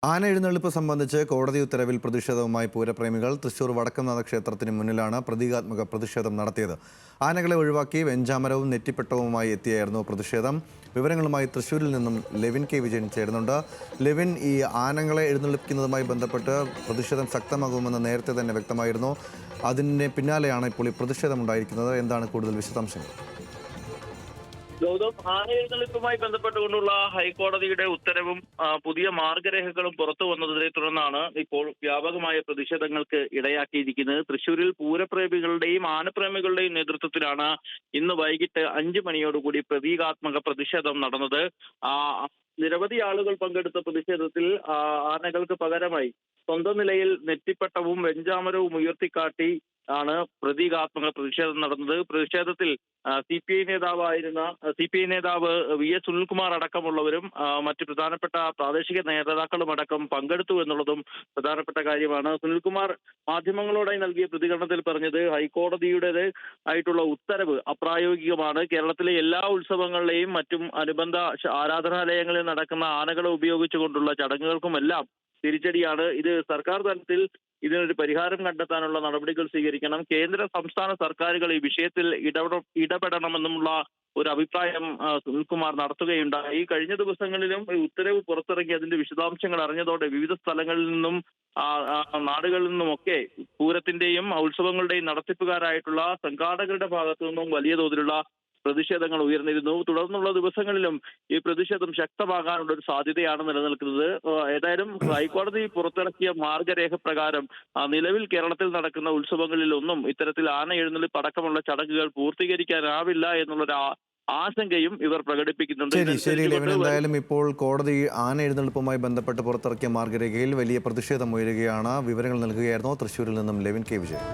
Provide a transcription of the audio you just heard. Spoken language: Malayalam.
ആന എഴുന്നള്ളിപ്പ് സംബന്ധിച്ച് കോടതി ഉത്തരവിൽ പ്രതിഷേധവുമായി പൂരപ്രേമികൾ തൃശൂർ വടക്കുംനാഥ ക്ഷേത്രത്തിന് മുന്നിലാണ് പ്രതീകാത്മക പ്രതിഷേധം നടത്തിയത്. ആനകളെ ഒഴിവാക്കി വെഞ്ചാമരവും നെറ്റിപ്പട്ടവുമായി എത്തിയായിരുന്നു പ്രതിഷേധം. വിവരങ്ങളുമായി തൃശൂരിൽ നിന്നും ലെവിൻ കെ വിജയൻ ചേരുന്നുണ്ട്. ലെവിൻ, ഈ ആനകളെ എഴുന്നള്ളിപ്പിക്കുന്നതുമായി ബന്ധപ്പെട്ട് പ്രതിഷേധം ശക്തമാകുമെന്ന് നേരത്തെ തന്നെ വ്യക്തമായിരുന്നു. അതിന് പിന്നാലെയാണ് ഇപ്പോൾ ഈ പ്രതിഷേധം ഉണ്ടായിരിക്കുന്നത്. എന്താണ് കൂടുതൽ വിശദാംശങ്ങൾ? ഗൗതം, ആന എഴുന്നള്ളിപ്പുമായി ബന്ധപ്പെട്ടുകൊണ്ടുള്ള ഹൈക്കോടതിയുടെ ഉത്തരവും പുതിയ മാർഗരേഖകളും പുറത്തു വന്നതിനെ തുടർന്നാണ് ഇപ്പോൾ വ്യാപകമായ പ്രതിഷേധങ്ങൾക്ക് ഇടയാക്കിയിരിക്കുന്നത്. തൃശൂരിൽ പൂരപ്രേമികളുടെയും ആനപ്രേമികളുടെയും നേതൃത്വത്തിലാണ് ഇന്ന് വൈകിട്ട് 5 മണിയോടുകൂടി പ്രതീകാത്മക പ്രതിഷേധം നടന്നത്. നിരവധി ആളുകൾ പങ്കെടുത്ത പ്രതിഷേധത്തിൽ ആനകൾക്ക് പകരമായി സ്വന്തം നിലയിൽ നെറ്റിപ്പട്ടവും വെഞ്ചാമരവും ഉയർത്തിക്കാട്ടി ആണ് പ്രതീകാത്മക പ്രതിഷേധം നടന്നത്. പ്രതിഷേധത്തിൽ സി പി ഐ നേതാവ് VS സുനിൽകുമാർ അടക്കമുള്ളവരും മറ്റ് പ്രധാനപ്പെട്ട പ്രാദേശിക നേതാക്കളും അടക്കം പങ്കെടുത്തു എന്നുള്ളതും പ്രധാനപ്പെട്ട കാര്യമാണ്. സുനിൽകുമാർ മാധ്യമങ്ങളോടായി നൽകിയ പ്രതികരണത്തിൽ പറഞ്ഞത് ഹൈക്കോടതിയുടേത് ആയിട്ടുള്ള ഉത്തരവ് അപ്രായോഗികമാണ്. കേരളത്തിലെ എല്ലാ ഉത്സവങ്ങളിലെയും മറ്റും അനുബന്ധ ആരാധനാലയങ്ങളിൽ നടക്കുന്ന ആനകളെ ഉപയോഗിച്ചുകൊണ്ടുള്ള ചടങ്ങുകൾക്കുമെല്ലാം തിരിച്ചടിയാണ്. ഇത് സർക്കാർ തലത്തിൽ ഇതിനൊരു പരിഹാരം കണ്ടെത്താനുള്ള നടപടികൾ സ്വീകരിക്കണം. കേന്ദ്ര സംസ്ഥാന സർക്കാരുകൾ ഈ വിഷയത്തിൽ ഇടപെടണമെന്നുമുള്ള ഒരു അഭിപ്രായം സുനിൽകുമാർ നടത്തുകയുണ്ടായി. കഴിഞ്ഞ ദിവസങ്ങളിലും ഉത്തരവ് പുറത്തിറങ്ങി അതിന്റെ വിശദാംശങ്ങൾ അറിഞ്ഞതോടെ വിവിധ സ്ഥലങ്ങളിൽ നിന്നും നാടുകളിൽ നിന്നുമൊക്കെ പൂരത്തിന്റെയും ഉത്സവങ്ങളുടെയും നടത്തിപ്പുകാരായിട്ടുള്ള സംഘാടകരുടെ ഭാഗത്തു നിന്നും വലിയ തോതിലുള്ള പ്രതിഷേധങ്ങൾ ഉയർന്നിരുന്നു. തുടർന്നുള്ള ദിവസങ്ങളിലും ഈ പ്രതിഷേധം ശക്തമാകാനുള്ള ഒരു സാധ്യതയാണ് നിലനിൽക്കുന്നത്. ഏതായാലും ഹൈക്കോടതി പുറത്തിറക്കിയ മാർഗരേഖ പ്രകാരം നിലവിൽ കേരളത്തിൽ നടക്കുന്ന ഉത്സവങ്ങളിലൊന്നും ഇത്തരത്തിൽ ആന എഴുന്നള്ളിപ്പ് അടക്കമുള്ള ചടങ്ങുകൾ പൂർത്തീകരിക്കാനാവില്ല എന്നുള്ളൊരു ആശങ്കയും ഇവർ പ്രകടിപ്പിക്കുന്നുണ്ട്. ശരി ലെവിൻ, എന്തായാലും ഇപ്പോൾ കോടതി ആന എഴുന്നള്ളിപ്പുമായി ബന്ധപ്പെട്ട് പുറത്തിറക്കിയ മാർഗരേഖയിൽ വലിയ പ്രതിഷേധം ഉയരുകയാണ്. വിവരങ്ങൾ നൽകുകയായിരുന്നു തൃശ്ശൂരിൽ നിന്നും ലെവിൻ കെ വിജയൻ.